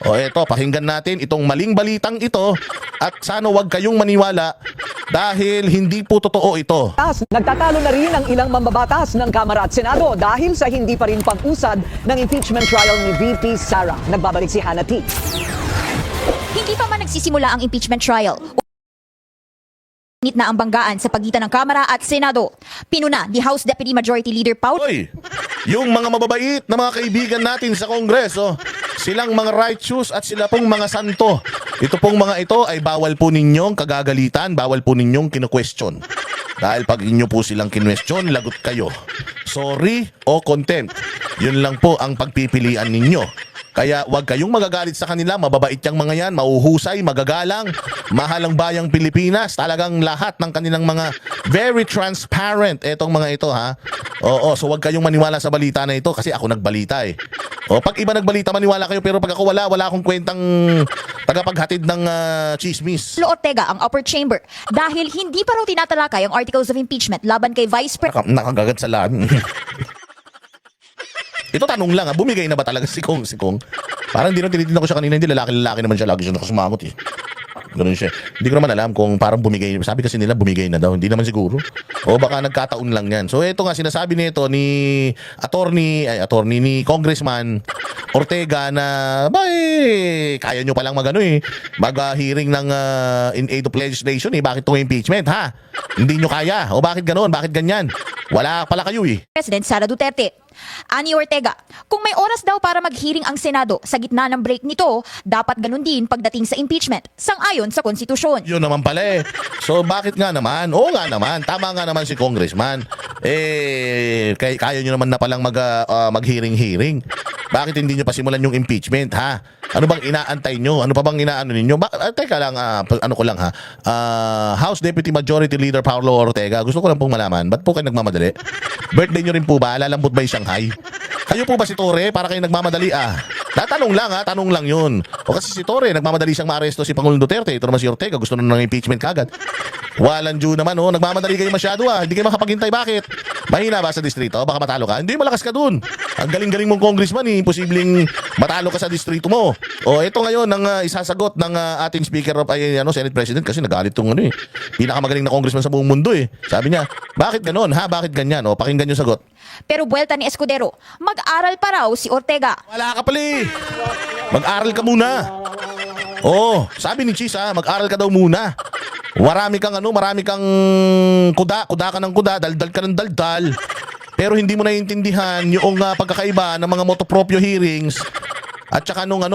O eto, pakinggan natin itong maling balitang ito at sana wag kayong maniwala dahil hindi po totoo ito. Nagtatalo na rin ang ilang mambabatas ng Kamara at Senado dahil sa hindi pa rin pag-usad ng impeachment trial ni VP Sara. Nagbabalik si Hannah T. Hindi pa man nagsisimula ang impeachment trial. Init na ang banggaan sa pagitan ng Kamara at Senado. Pinuna ni House Deputy Majority Leader Paul. Hoy, yung mga mababait na mga kaibigan natin sa Kongreso, silang mga righteous at sila pong mga santo. Ito pong mga ito ay bawal po ninyong kagagalitan, bawal po ninyong kinu-question. Dahil pag inyo po silang kinwestiyon, lagot kayo. Sorry o contempt. Yun lang po ang pagpipilian ninyo. Kaya wag kayong magagalit sa kanila, mababait yang mga yan, mauhusay, magagalang, mahal ang bayang Pilipinas, talagang lahat ng kanilang mga very transparent etong mga ito ha. Oo, so wag kayong maniwala sa balita na ito kasi ako nagbalita eh. O pag iba nagbalita maniwala kayo pero pag ako wala akong kwentang tagapaghatid ng chismis. Ortega ang upper chamber dahil hindi pa raw tinatalakay ang articles of impeachment laban kay Vice President. Nakagagat sa lahat. Ito tanong lang bumigay na ba talaga si Kong? Parang hindi na tinitignan ko siya kanina, hindi lalaki naman siya, lagi siya nakasumangot eh. Ganun siya. Hindi ko naman alam kung parang bumigay, sabi kasi nila bumigay na daw, hindi naman siguro. O baka nagkataon lang yan. So ito nga sinasabi nito ni attorney ni Congressman Ortega na kaya nyo palang mag-hearing ng in aid of legislation bakit itong impeachment ha? Hindi nyo kaya. O bakit ganoon? Bakit ganyan? Wala pala kayo eh. President Sara Duterte. Ani Ortega, kung may oras daw para mag-hearing ang Senado sa gitna ng break nito, dapat ganun din pagdating sa impeachment, sang-ayon sa konstitusyon. Yun naman pala eh. So bakit nga naman? Oo nga naman. Tama nga naman si Congressman. Kaya nyo naman na palang mag-hearing-hearing. Bakit hindi nyo pa simulan yung impeachment ha? Ano bang inaantay nyo? Ano pa bang inaano ninyo? Teka lang, ano ko lang ha. House Deputy Majority Leader Paulo Ortega, gusto ko lang pong malaman, ba't po kayo nagmamadali? Birthday nyo rin po ba? Lalambot ba yung Shanghai? Kayo po ba si Torre para kayo nagmamadali Tatanong lang tanong lang yun. O kasi si Torre, nagmamadali siyang maaresto si Pangulong Duterte. Ito naman si Ortega, gusto na ng impeachment kagad. Walang due naman nagmamadali kayo masyado hindi kayo makapaghintay. Bakit? Mahina ba sa distrito? Baka matalo ka? Hindi, malakas ka dun. Ang galing-galing mong congressman imposibleng matalo ka sa distrito mo. O ito ngayon ang isasagot ng ating Speaker of Senate President kasi nagalit tong pinakamagaling na congressman sa buong mundo Sabi niya, bakit ganon Bakit ganyan? O pakinggan yung sagot. Pero buwelta ni Escudero, mag-aral pa raw si Ortega. Wala ka pala Mag-aral ka muna. Sabi ni Cheese mag-aral ka daw muna. Marami kang kuda ka ng kuda, daldal ka ng daldal. Pero hindi mo naiintindihan yung pagkakaiba ng mga motopropyo hearings at saka nung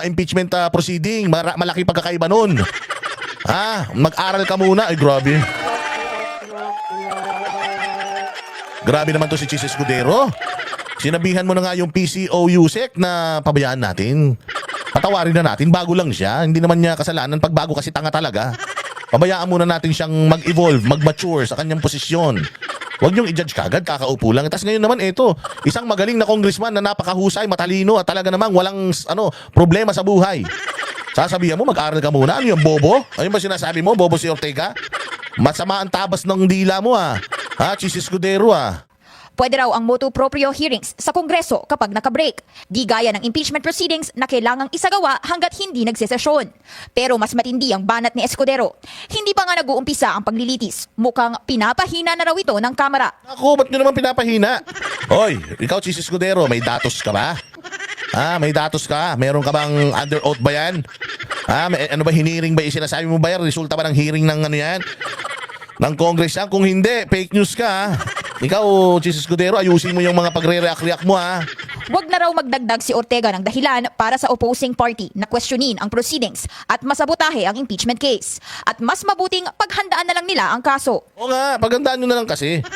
impeachment proceeding. Malaki pagkakaiba nun. Mag-aral ka muna. Ay, grabe. Grabe naman to si Cheese Escudero. Sinabihan mo na nga yung PCO USEC na pabayaan natin. Patawarin na natin, bago lang siya. Hindi naman niya kasalanan pag bago kasi tanga talaga. Pabayaan muna natin siyang mag-evolve, mag-mature sa kanyang posisyon. Huwag niyong i-judge kagad, kakaupo lang. Tapos ngayon naman isang magaling na congressman na napakahusay, matalino at talaga namang walang problema sa buhay. Sasabihan mo, mag-aral ka muna. Ano yung bobo? Ano ba sinasabi mo, bobo si Ortega? Masama ang tabas ng dila mo Cheese Escudero Pwede raw ang motu proprio hearings sa Kongreso kapag nakabreak. Di gaya ng impeachment proceedings na kailangang isagawa hanggat hindi nagsesesyon. Pero mas matindi ang banat ni Escudero. Hindi pa nga nag-uumpisa ang paglilitis. Mukhang pinapahina na raw ito ng Kamara. Ako, ba't nyo naman pinapahina? Hoy, ikaw Cheese Escudero, may datos ka ba? May datos ka? Meron ka bang under oath ba yan? Ano ba hiniring ba? Sinasabi mo ba yan? Resulta ba ng hearing ng yan? Ng Congress yan? Kung hindi, fake news ka Ikaw, Cheese Escudero, ayusin mo yung mga pagre-react mo Huwag na raw magdagdag si Ortega ng dahilan para sa opposing party na questionin ang proceedings at masabotahe ang impeachment case. At mas mabuting paghandaan na lang nila ang kaso. Oo nga, paghandaan nyo na lang kasi.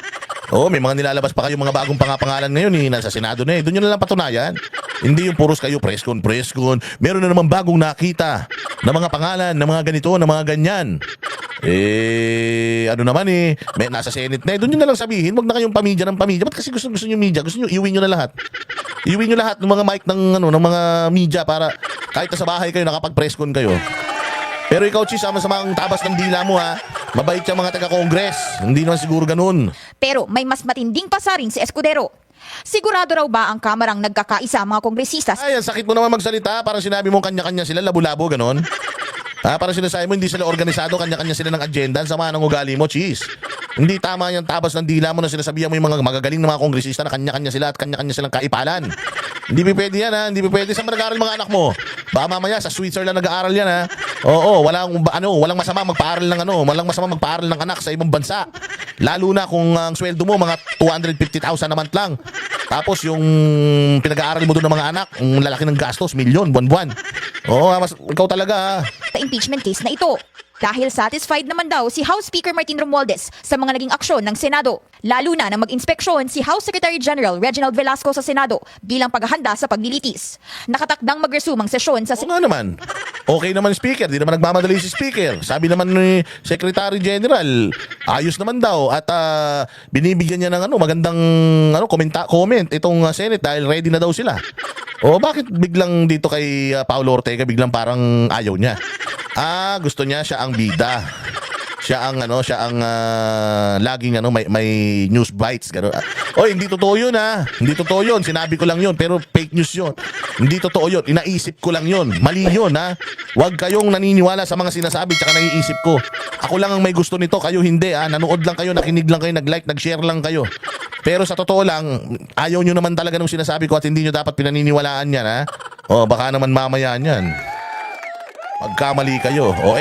May mga nilalabas pa kayo mga bagong pangalan ngayon nasa Senado na Doon nyo na lang patunayan. Hindi yung puros kayo press con. Meron na naman bagong nakita na mga pangalan, na mga ganito, na mga ganyan. May nasa Senate na Doon nyo na lang sabihin, wag na kayong pamidya ng pamidya. Ba't kasi gusto nyo media? Gusto nyo, iuwi nyo na lahat. Iuwi nyo lahat ng mga mic ng mga media para kahit sa bahay kayo, nakapag-press con kayo. Pero ikaw, Cheese, sama-sama ang tabas ng dila mo Mabait yung mga taga-Congress. Hindi naman siguro ganun. Pero may mas matinding pasaring si Escudero. Sigurado raw ba ang kamarang nagkakaisa ang mga kongresista Ay, ang sakit mo naman magsalita. Parang sinabi mo kanya-kanya sila, labo-labo, ganon. Parang sinasabi mo, hindi sila organisado, kanya-kanya sila ng agenda. Ang sama ng ugali mo, cheese. Hindi tama yung tabas ng dila mo na sinasabihan mo yung mga magagaling na mga kongresista na kanya-kanya sila at kanya-kanya silang kaipalan. Hindi pa pwede yan, ha? Hindi pa pwede. Saan nag-aaral mga anak mo? Baka mamaya sa Switzerland nag-aaral yan, ha? Oo, walang masama magpaaral ng walang masama magpaaral ng anak sa ibang bansa. Lalo na kung ang sweldo mo mga 250,000 a month lang. Tapos yung pinag-aaral mo doon ng mga anak, ang lalaki ng gastos, milyon, buwan-buwan. Oo, ikaw talaga, ha? sa impeachment case na ito. Dahil satisfied naman daw si House Speaker Martin Romualdez sa mga naging aksyon ng Senado. Lalo na nang mag-inspeksyon si House Secretary General Reginald Velasco sa Senado bilang paghahanda sa paglilitis. Nakatakdang mag-resume ang sesyon sa Oo nga naman. Okay naman Speaker, di naman nagmamadali si Speaker. Sabi naman ni Secretary General, ayos naman daw at binibigyan niya ng magandang comment itong Senate dahil ready na daw sila. O bakit biglang dito kay Paulo Ortega biglang parang ayaw niya? Gusto niya siya ang bida. Siya ang laging may news bites gano. Oy, hindi totoo 'yun ha. Hindi totoo 'yun. Sinabi ko lang 'yun pero fake news 'yun. Hindi totoo 'yun. Inaisip ko lang 'yun. Mali 'yun ha. Huwag kayong naniniwala sa mga sinasabi tsaka naiisip ko. Ako lang ang may gusto nito, kayo hindi ha. Nanood lang kayo, nakinig lang kayo, nag-like, nag-share lang kayo. Pero sa totoo lang, ayaw nyo naman talaga nung sinasabi ko at hindi nyo dapat pinaniniwalaan yan ha. O baka naman mamaya yan. Magkamali kayo. O